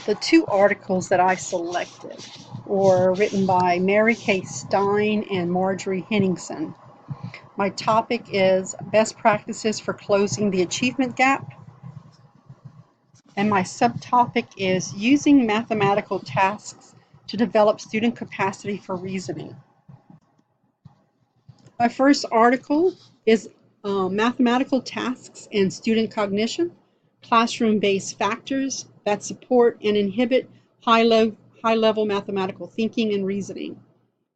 The two articles that I selected were written by Mary Kay Stein and Marjorie Henningsen. My topic is Best Practices for Closing the Achievement Gap, and my subtopic is Using Mathematical Tasks to Develop Student Capacity for Reasoning. My first article is Mathematical Tasks and Student Cognition, Classroom-Based Factors that Support and Inhibit high-level mathematical thinking and reasoning.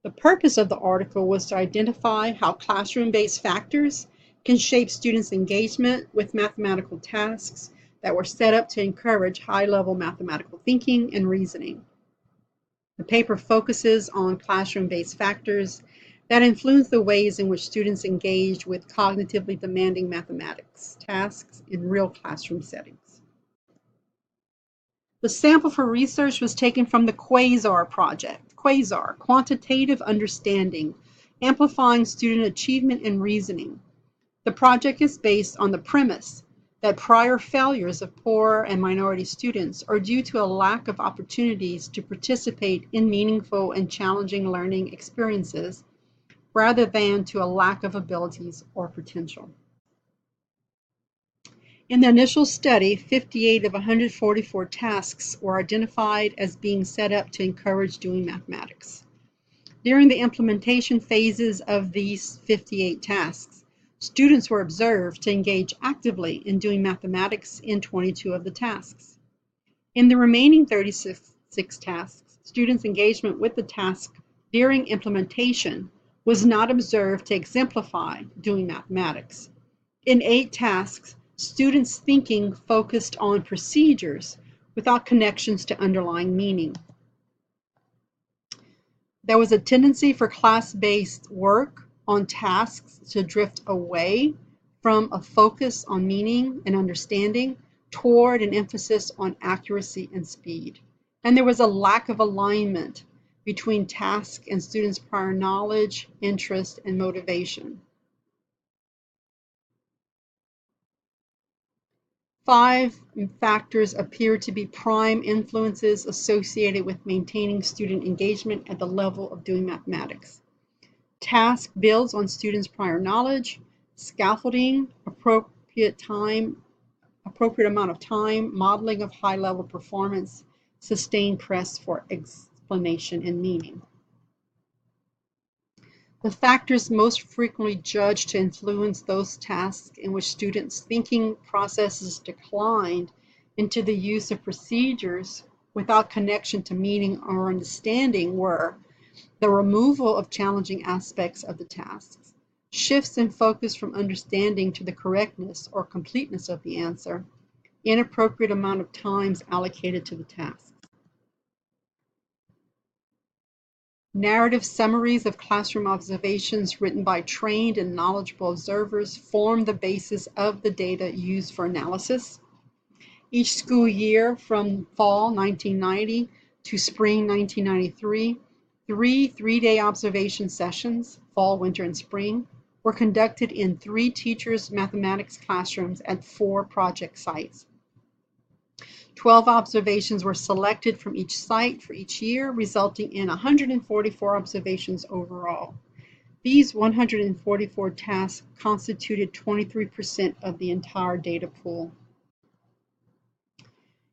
The purpose of the article was to identify how classroom-based factors can shape students' engagement with mathematical tasks that were set up to encourage high-level mathematical thinking and reasoning. The paper focuses on classroom-based factors that influence the ways in which students engage with cognitively demanding mathematics tasks in real classroom settings. The sample for research was taken from the Quasar project. Quasar, Quantitative Understanding, Amplifying Student Achievement and Reasoning. The project is based on the premise that prior failures of poor and minority students are due to a lack of opportunities to participate in meaningful and challenging learning experiences rather than to a lack of abilities or potential. In the initial study, 58 of 144 tasks were identified as being set up to encourage doing mathematics. During the implementation phases of these 58 tasks, students were observed to engage actively in doing mathematics in 22 of the tasks. In the remaining 36 tasks, students' engagement with the task during implementation was not observed to exemplify doing mathematics. In 8 tasks, students' thinking focused on procedures without connections to underlying meaning. There was a tendency for class-based work on tasks to drift away from a focus on meaning and understanding toward an emphasis on accuracy and speed. And there was a lack of alignment between task and students' prior knowledge, interest, and motivation. 5 factors appear to be prime influences associated with maintaining student engagement at the level of doing mathematics. Task builds on students' prior knowledge, scaffolding, appropriate amount of time, modeling of high-level performance, sustained press for explanation and meaning. The factors most frequently judged to influence those tasks in which students' thinking processes declined into the use of procedures without connection to meaning or understanding were the removal of challenging aspects of the tasks, shifts in focus from understanding to the correctness or completeness of the answer, inappropriate amount of times allocated to the tasks. Narrative summaries of classroom observations written by trained and knowledgeable observers form the basis of the data used for analysis. Each school year from fall 1990 to spring 1993, 3 3-day observation sessions, fall, winter, and spring, were conducted in 3 teachers' mathematics classrooms at 4 project sites. 12 observations were selected from each site for each year, resulting in 144 observations overall. These 144 tasks constituted 23% of the entire data pool.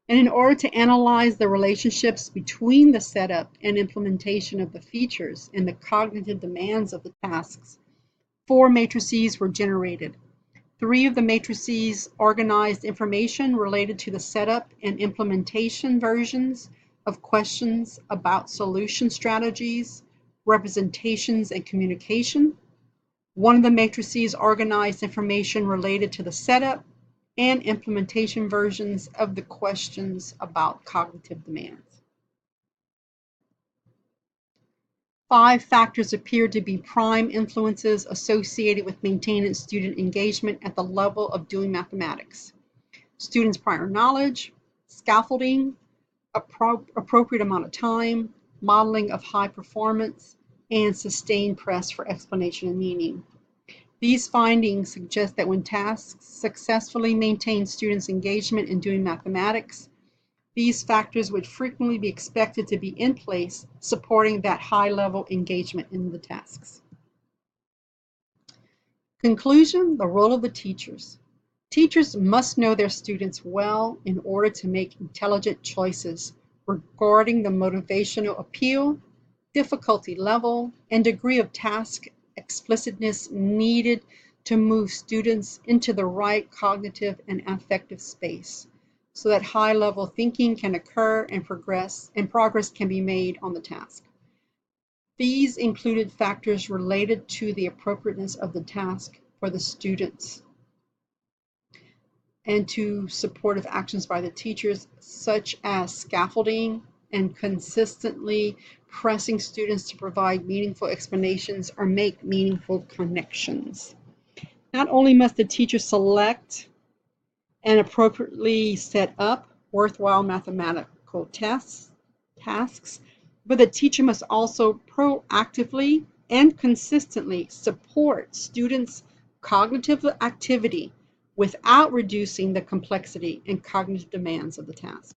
And in order to analyze the relationships between the setup and implementation of the features and the cognitive demands of the tasks, 4 matrices were generated. 3 of the matrices organized information related to the setup and implementation versions of questions about solution strategies, representations, and communication. 1 of the matrices organized information related to the setup and implementation versions of the questions about cognitive demands. 5 factors appear to be prime influences associated with maintaining student engagement at the level of doing mathematics. Students' prior knowledge, scaffolding, appropriate amount of time, modeling of high performance, and sustained press for explanation and meaning. These findings suggest that when tasks successfully maintain students' engagement in doing mathematics, These factors would frequently be expected to be in place, supporting that high-level engagement in the tasks. Conclusion, the role of the teachers. Teachers must know their students well in order to make intelligent choices regarding the motivational appeal, difficulty level, and degree of task explicitness needed to move students into the right cognitive and affective space so that high-level thinking can occur and progress can be made on the task. These included factors related to the appropriateness of the task for the students and to supportive actions by the teachers, such as scaffolding and consistently pressing students to provide meaningful explanations or make meaningful connections. Not only must the teacher select and appropriately set up worthwhile mathematical tasks, but the teacher must also proactively and consistently support students' cognitive activity without reducing the complexity and cognitive demands of the task.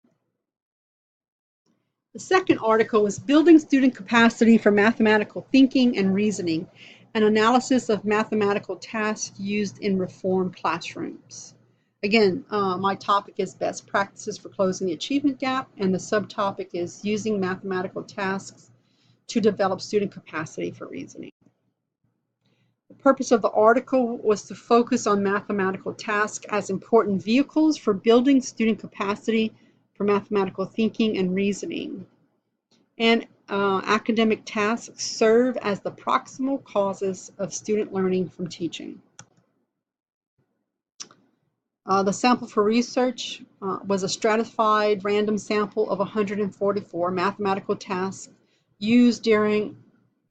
The second article was Building Student Capacity for Mathematical Thinking and Reasoning, an analysis of mathematical tasks used in reform classrooms. Again, my topic is Best Practices for Closing the Achievement Gap, and the subtopic is Using Mathematical Tasks to Develop Student Capacity for Reasoning. The purpose of the article was to focus on mathematical tasks as important vehicles for building student capacity for mathematical thinking and reasoning. And academic tasks serve as the proximal causes of student learning from teaching. The sample for research was a stratified random sample of 144 mathematical tasks used during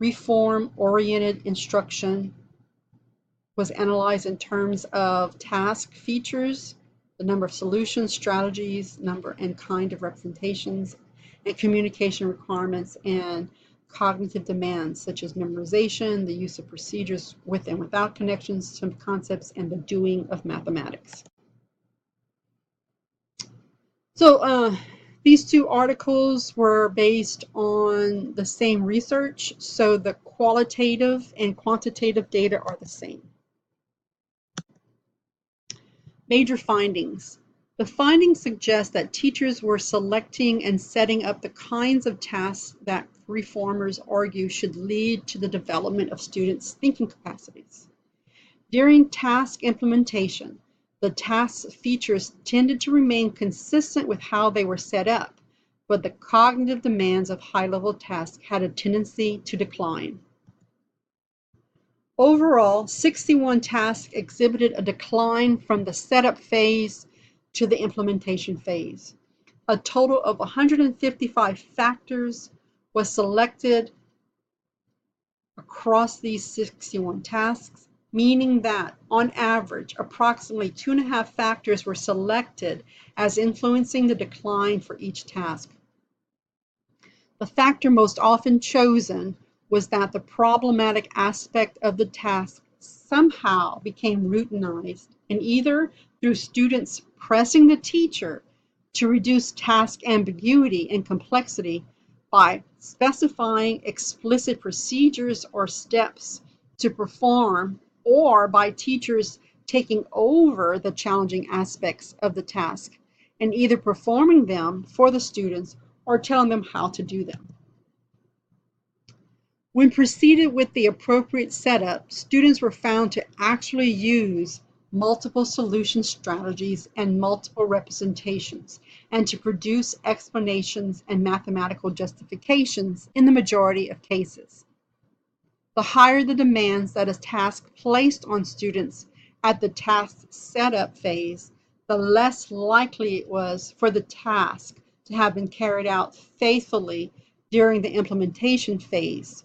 reform-oriented instruction, was analyzed in terms of task features, the number of solutions, strategies, number and kind of representations, and communication requirements and cognitive demands such as memorization, the use of procedures with and without connections to concepts, and the doing of mathematics. So these two articles were based on the same research, so the qualitative and quantitative data are the same. Major findings. The findings suggest that teachers were selecting and setting up the kinds of tasks that reformers argue should lead to the development of students' thinking capacities. During task implementation, the task features tended to remain consistent with how they were set up, but the cognitive demands of high-level tasks had a tendency to decline. Overall, 61 tasks exhibited a decline from the setup phase to the implementation phase. A total of 155 factors was selected across these 61 tasks, meaning that, on average, approximately 2.5 factors were selected as influencing the decline for each task. The factor most often chosen was that the problematic aspect of the task somehow became routinized, and either through students pressing the teacher to reduce task ambiguity and complexity by specifying explicit procedures or steps to perform, or by teachers taking over the challenging aspects of the task and either performing them for the students or telling them how to do them. When proceeded with the appropriate setup, students were found to actually use multiple solution strategies and multiple representations, and to produce explanations and mathematical justifications in the majority of cases. The higher the demands that a task placed on students at the task setup phase, the less likely it was for the task to have been carried out faithfully during the implementation phase.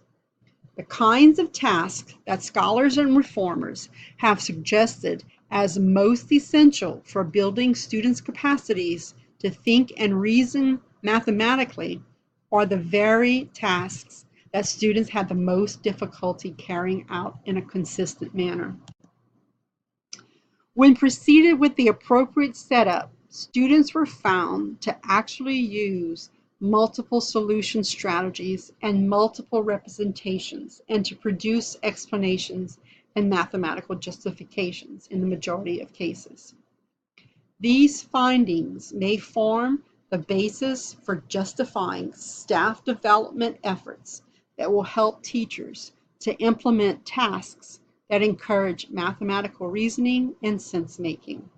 The kinds of tasks that scholars and reformers have suggested as most essential for building students' capacities to think and reason mathematically are the very tasks that students had the most difficulty carrying out in a consistent manner. When proceeded with the appropriate setup, students were found to actually use multiple solution strategies and multiple representations, and to produce explanations and mathematical justifications in the majority of cases. These findings may form the basis for justifying staff development efforts that will help teachers to implement tasks that encourage mathematical reasoning and sense making.